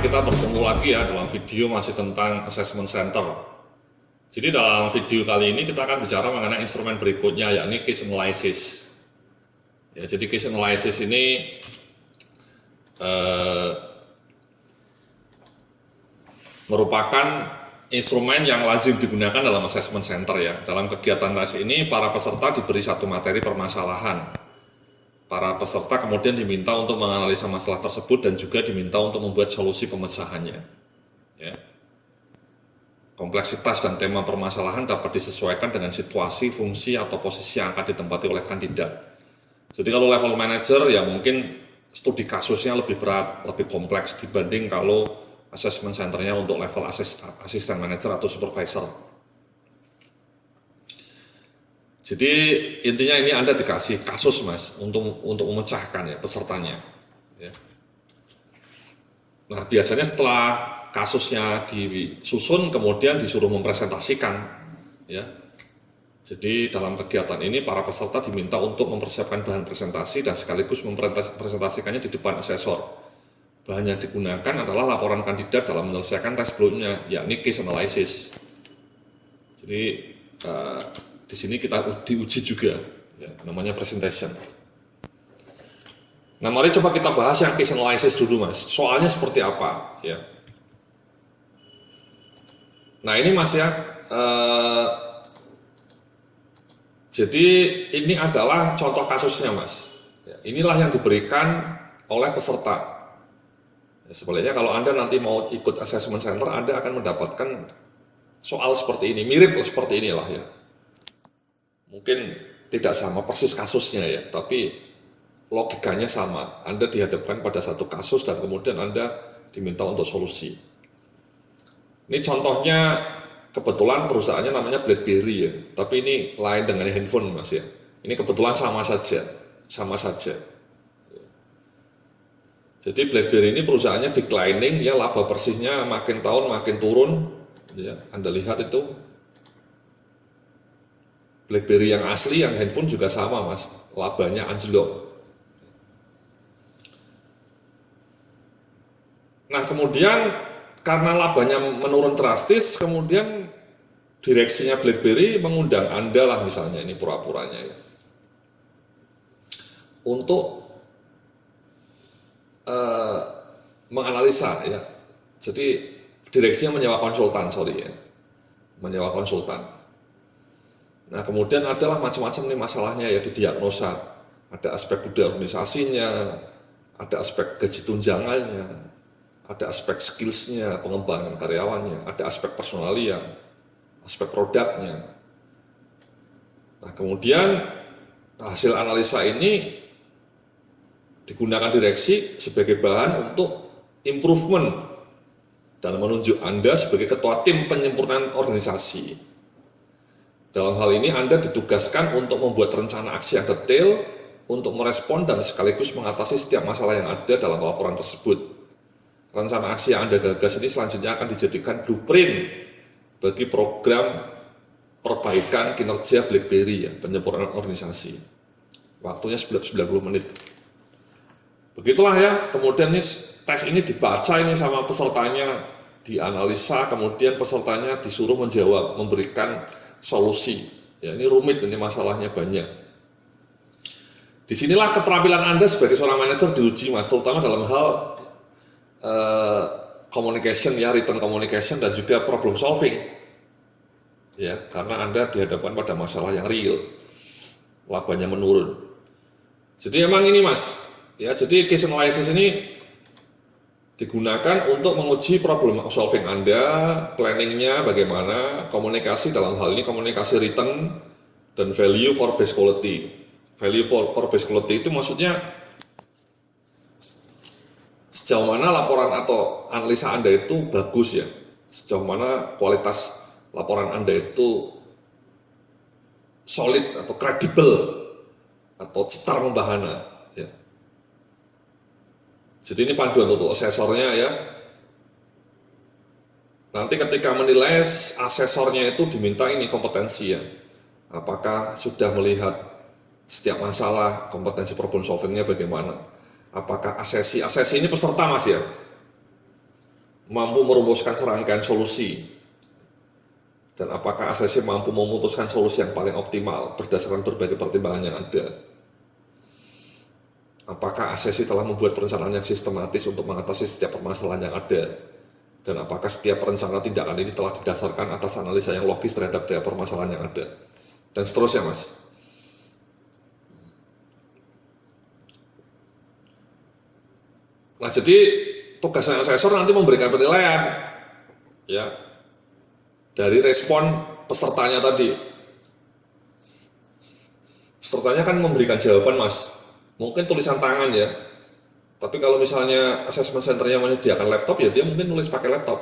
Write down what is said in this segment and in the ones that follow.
kita bertemu lagi ya dalam video masih tentang assessment center. Jadi dalam video kali ini kita akan bicara mengenai instrumen berikutnya, yakni case analysis. Ya, jadi case analysis ini merupakan instrumen yang lazim digunakan dalam assessment center ya. Dalam kegiatan tes ini para peserta diberi satu materi permasalahan. Para peserta kemudian diminta untuk menganalisa masalah tersebut dan juga diminta untuk membuat solusi pemecahannya. Ya. Kompleksitas dan tema permasalahan dapat disesuaikan dengan situasi, fungsi, atau posisi yang akan ditempati oleh kandidat. Jadi kalau level manager ya mungkin studi kasusnya lebih berat, lebih kompleks dibanding kalau assessment centernya untuk level asisten manager atau supervisor. Jadi intinya ini Anda dikasih kasus mas untuk memecahkan ya pesertanya. Ya. Nah biasanya setelah kasusnya disusun kemudian disuruh mempresentasikan. Ya. Jadi dalam kegiatan ini para peserta diminta untuk mempersiapkan bahan presentasi dan sekaligus mempresentasikannya di depan asesor. Bahan yang digunakan adalah laporan kandidat dalam menyelesaikan tes sebelumnya, yakni case analysis. Jadi di sini kita diuji juga, ya, namanya presentation. Nah, mari coba kita bahas yang case analysis dulu, mas. Soalnya seperti apa? Ya. Nah, ini mas ya. Jadi ini adalah contoh kasusnya, mas. Ya, inilah yang diberikan oleh peserta. Ya, sebaliknya kalau Anda nanti mau ikut assessment center, Anda akan mendapatkan soal seperti ini, mirip seperti inilah ya. Mungkin tidak sama persis kasusnya ya, tapi logikanya sama. Anda dihadapkan pada satu kasus dan kemudian Anda diminta untuk solusi. Ini contohnya kebetulan perusahaannya namanya BlackBerry ya, tapi ini lain dengan handphone mas ya. Ini kebetulan sama saja. Jadi BlackBerry ini perusahaannya declining ya, laba bersihnya makin tahun makin turun. Ya, Anda lihat itu. BlackBerry yang asli, yang handphone juga sama mas, labanya anjlok. Nah kemudian karena labanya menurun drastis, kemudian direksinya BlackBerry mengundang Anda lah misalnya, ini pura-puranya ya, untuk menganalisa ya. Jadi direksinya menyewa konsultan, menyewa konsultan. Nah kemudian adalah macam-macam nih masalahnya ya, didiagnosa. Ada aspek budaya organisasinya, ada aspek gaji tunjangannya, ada aspek skillsnya, pengembangan karyawannya, ada aspek personalia, aspek produknya. Nah kemudian hasil analisa ini digunakan direksi sebagai bahan untuk improvement dan menunjuk Anda sebagai ketua tim penyempurnaan organisasi. Dalam hal ini Anda ditugaskan untuk membuat rencana aksi yang detail untuk merespon dan sekaligus mengatasi setiap masalah yang ada dalam laporan tersebut. Rencana aksi yang Anda gagas ini selanjutnya akan dijadikan blueprint bagi program perbaikan kinerja BlackBerry ya, penyempurnaan organisasi. Waktunya 90 menit. Begitulah ya, kemudian tes ini dibaca ini sama pesertanya, dianalisa, kemudian pesertanya disuruh menjawab, memberikan solusi. Ya, ini rumit, ini masalahnya banyak. Disinilah keterampilan Anda sebagai seorang manajer diuji mas, terutama dalam hal communication ya, written communication dan juga problem solving. Ya, karena Anda dihadapkan pada masalah yang real, labanya menurun. Jadi emang ini mas, ya jadi case analysis ini digunakan untuk menguji problem solving Anda, planningnya bagaimana, komunikasi dalam hal ini komunikasi written dan value for base quality. Value for base quality itu maksudnya sejauh mana laporan atau analisa Anda itu bagus ya, sejauh mana kualitas laporan Anda itu solid atau kredibel atau cetar membahana. Ya. Jadi ini panduan untuk asesornya ya. Nanti ketika menilai asesornya itu diminta ini kompetensi ya. Apakah sudah melihat setiap masalah, kompetensi problem solvingnya bagaimana. Apakah asesi ini peserta mas ya. mampu merumuskan serangkaian solusi, dan apakah ACC mampu memutuskan solusi yang paling optimal berdasarkan berbagai pertimbangan yang ada. Apakah ACC telah membuat perencanaan yang sistematis untuk mengatasi setiap permasalahan yang ada, dan apakah setiap rencana tindakan ini telah didasarkan atas analisa yang logis terhadap tiap permasalahan yang ada, dan seterusnya, Mas. Nah, jadi tugasnya asesor nanti memberikan penilaian ya dari respon pesertanya tadi. Pesertanya kan memberikan jawaban, Mas, mungkin tulisan tangan ya, tapi kalau misalnya assessment centernya menyediakan laptop ya dia mungkin nulis pakai laptop,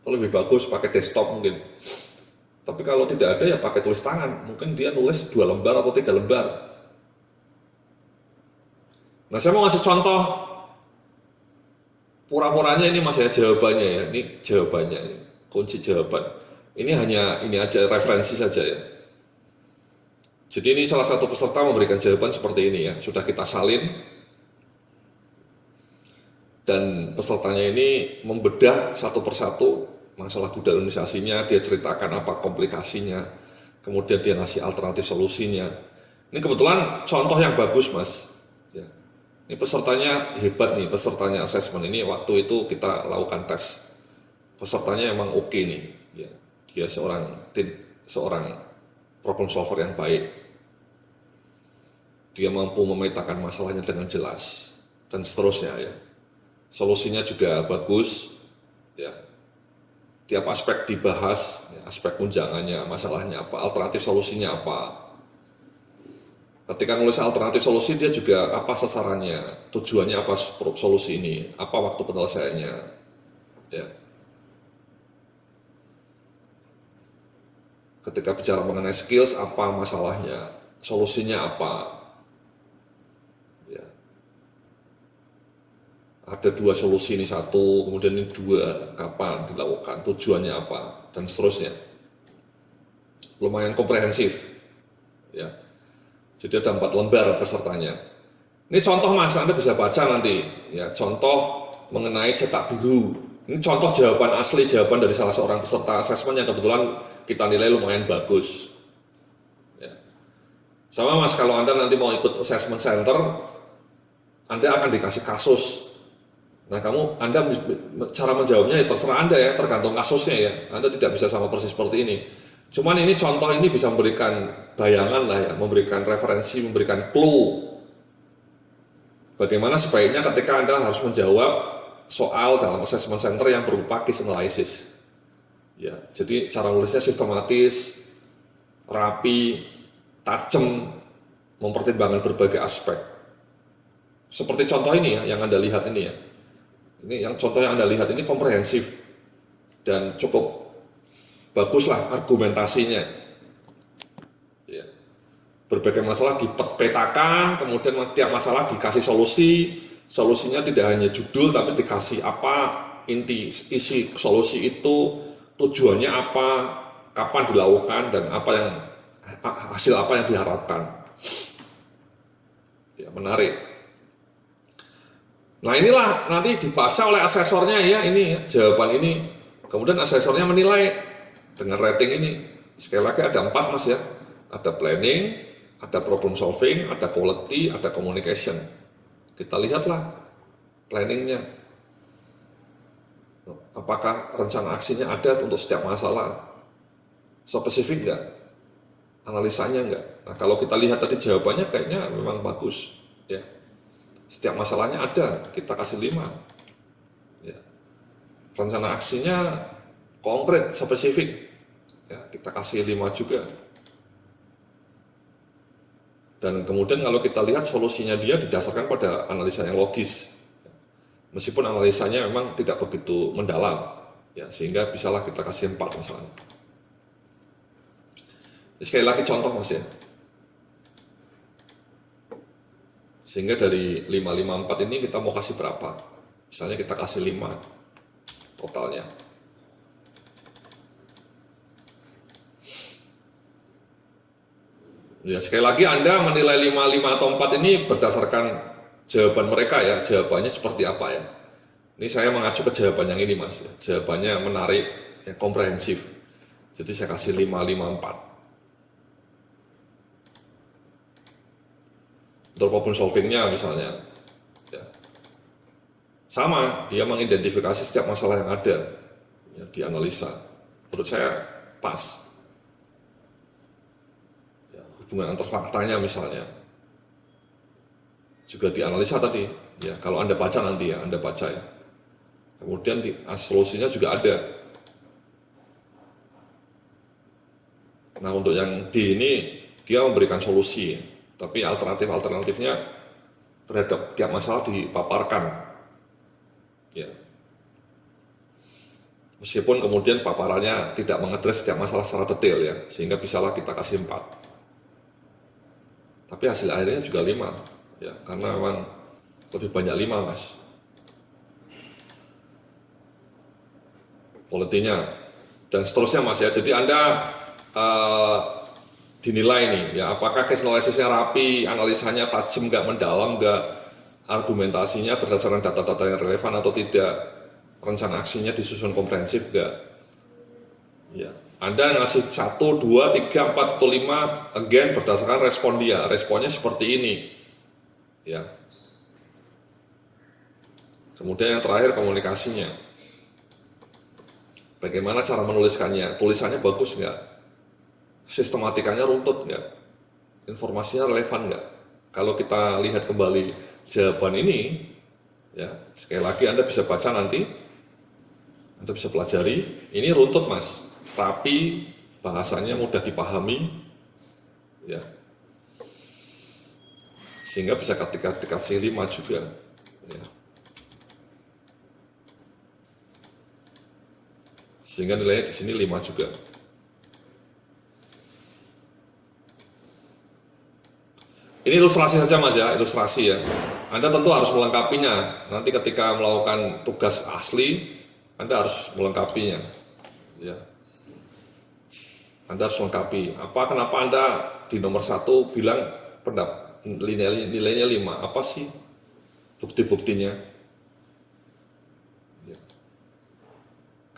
atau lebih bagus pakai desktop mungkin. Tapi kalau tidak ada ya pakai tulis tangan, mungkin dia nulis 2 lembar atau 3 lembar. Nah, saya mau ngasih contoh pura-puranya ini, Mas, ya, jawabannya ya, ini jawabannya, ini kunci jawaban. Ini hanya ini aja, referensi saja ya. Jadi ini salah satu peserta memberikan jawaban seperti ini ya, sudah kita salin. Dan pesertanya ini membedah satu persatu masalah budanisasinya, dia ceritakan apa komplikasinya, kemudian dia ngasih alternatif solusinya. Ini kebetulan contoh yang bagus, Mas. Ini pesertanya hebat nih, pesertanya asesmen ini waktu itu kita lakukan tes. Pesertanya emang oke nih, ya. Dia seorang problem solver yang baik. Dia mampu memetakan masalahnya dengan jelas dan seterusnya ya. Solusinya juga bagus, ya. Tiap aspek dibahas, ya, aspek tunjangannya, masalahnya apa, alternatif solusinya apa. Ketika nulis alternatif solusi, dia juga apa sasarannya, tujuannya apa solusi ini, apa waktu penyelesaiannya, ya. Ketika bicara mengenai skills, apa masalahnya, solusinya apa, ya. Ada 2 solusi, ini 1, kemudian ini 2, kapan dilakukan, tujuannya apa, dan seterusnya. Lumayan komprehensif, ya. Jadi ada 4 lembar pesertanya. Ini contoh, Mas, Anda bisa baca nanti. Ya, contoh mengenai cetak biru. Ini contoh jawaban asli, jawaban dari salah seorang peserta asesmen yang kebetulan kita nilai lumayan bagus. Ya. Sama, Mas, kalau Anda nanti mau ikut assessment center, Anda akan dikasih kasus. Nah, Anda cara menjawabnya ya terserah Anda ya, tergantung kasusnya ya. Anda tidak bisa sama persis seperti ini. Cuman ini contoh ini bisa memberikan bayangan lah ya, memberikan referensi, memberikan clue bagaimana sebaiknya ketika Anda harus menjawab soal dalam assessment center yang berupa case analysis. Ya, jadi cara nulisnya sistematis, rapi, tajam, mempertimbangkan berbagai aspek. Seperti contoh ini ya, yang Anda lihat ini ya. Ini yang contoh yang Anda lihat ini komprehensif dan cukup baguslah argumentasinya. Ya. Berbagai masalah dipetakan, kemudian setiap masalah dikasih solusi. Solusinya tidak hanya judul, tapi dikasih apa inti isi solusi itu, tujuannya apa, kapan dilakukan, dan apa yang hasil apa yang diharapkan. Ya, menarik. Nah, inilah nanti dibaca oleh asesornya ya, ini ya, jawaban ini. Kemudian asesornya menilai dengan rating ini. Sekali lagi ada 4, Mas ya. Ada planning, ada problem solving, ada quality, ada communication. Kita lihatlah planningnya. Apakah rencana aksinya ada untuk setiap masalah? Spesifik enggak? Analisanya enggak? Nah, kalau kita lihat tadi jawabannya kayaknya memang bagus. Ya. Setiap masalahnya ada, kita kasih 5. Ya. Rencana aksinya konkret, spesifik. Ya, kita kasih 5 juga. Dan kemudian kalau kita lihat solusinya dia didasarkan pada analisa yang logis. Meskipun analisanya memang tidak begitu mendalam, ya, sehingga bisalah kita kasih 4 misalnya. Ini sekali lagi contoh, Mas ya. Sehingga dari 554 ini kita mau kasih berapa? Misalnya kita kasih 5 totalnya. Ya, sekali lagi Anda menilai 5, 5 atau 4 ini berdasarkan jawaban mereka ya, jawabannya seperti apa ya. Ini saya mengacu ke jawaban yang ini Mas, ya. Jawabannya menarik, ya, komprehensif. Jadi saya kasih 554. Untuk problem solvingnya misalnya, ya, sama, dia mengidentifikasi setiap masalah yang ada, ya, dianalisa. Menurut saya pas. Ya, hubungan antar faktanya misalnya, juga dianalisa tadi. Ya, kalau Anda baca nanti ya, Anda baca ya. Kemudian solusinya juga ada. Nah, untuk yang D ini dia memberikan solusi, tapi alternatifnya terhadap tiap masalah dipaparkan. Ya. Meskipun kemudian paparannya tidak mengadres setiap masalah secara detail ya, sehingga bisalah kita kasih 4. Tapi hasil akhirnya juga 5, ya, karena memang lebih banyak 5 Mas. Quality-nya dan seterusnya Mas ya. Jadi Anda dinilai nih ya, apakah case analysis-nya rapi, analisanya tajam nggak, mendalam nggak, argumentasinya berdasarkan data-data yang relevan atau tidak, rencana aksinya disusun komprehensif nggak. Ya, Anda ngasih 1, 2, 3, 4, atau 5, again berdasarkan respon dia, responnya seperti ini. Ya. Kemudian yang terakhir komunikasinya. Bagaimana cara menuliskannya? Tulisannya bagus nggak? Sistematikanya runtut nggak? Informasinya relevan nggak? Kalau kita lihat kembali jawaban ini, ya sekali lagi Anda bisa baca nanti, Anda bisa pelajari. Ini runtut Mas, rapi, bahasanya mudah dipahami, ya, sehingga bisa dikasih 5 juga. Ya. Sehingga nilainya di sini 5 juga. Ini ilustrasi saja Mas ya, ilustrasi ya. Anda tentu harus melengkapinya. Nanti ketika melakukan tugas asli, Anda harus melengkapinya. Ya. Anda harus melengkapi. Kenapa Anda di nomor 1 bilang nilainya 5? Apa sih bukti-buktinya?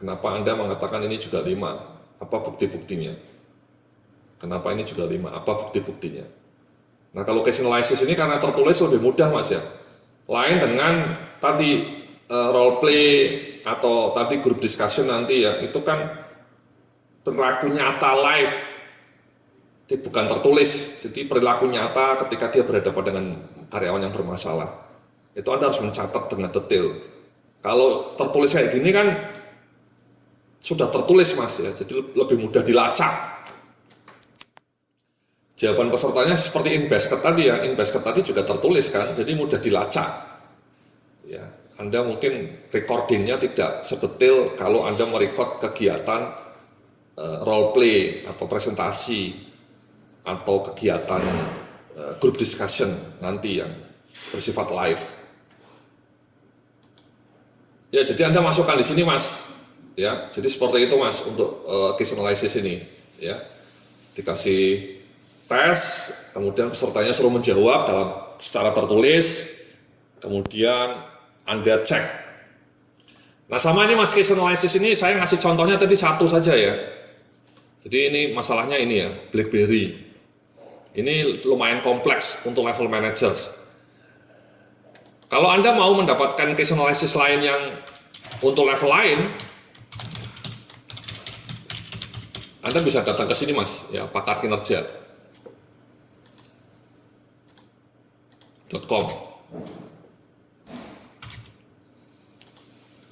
Kenapa Anda mengatakan ini juga 5? Apa bukti-buktinya? Kenapa ini juga 5? Apa bukti-buktinya? Nah, kalau case analysis ini karena tertulis lebih mudah Mas ya. Lain dengan tadi role play atau tadi group discussion nanti ya, itu kan perilaku nyata live. Itu bukan tertulis. Jadi perilaku nyata ketika dia berhadapan dengan karyawan yang bermasalah. Itu Anda harus mencatat dengan detail. Kalau tertulis kayak gini kan sudah tertulis Mas ya, jadi lebih mudah dilacak. Jawaban pesertanya seperti in basket tadi ya, in basket tadi juga tertulis kan, jadi mudah dilacak. Ya, Anda mungkin recordingnya tidak sedetail kalau Anda merecord kegiatan role play atau presentasi atau kegiatan group discussion nanti yang bersifat live. Ya, jadi Anda masukkan di sini Mas. Ya, jadi seperti itu Mas untuk case analysis ini. Ya, dikasih tes, kemudian pesertanya suruh menjawab secara tertulis, kemudian Anda cek. Nah, sama ini Mas case analysis ini saya ngasih contohnya tadi 1 saja ya. Jadi ini masalahnya ini ya, BlackBerry. Ini lumayan kompleks untuk level manager. Kalau Anda mau mendapatkan case analysis lain yang untuk level lain, Anda bisa datang ke sini Mas, ya, pakarkinerja.com.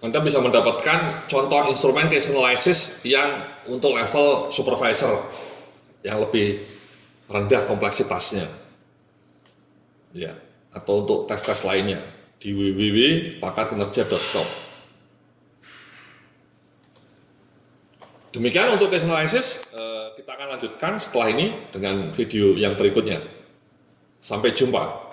Anda bisa mendapatkan contoh instrumen case analysis yang untuk level supervisor yang lebih rendah kompleksitasnya, ya, atau untuk tes-tes lainnya di www.pakarkinerja.com. Demikian untuk case analysis, kita akan lanjutkan setelah ini dengan video yang berikutnya. Sampai jumpa.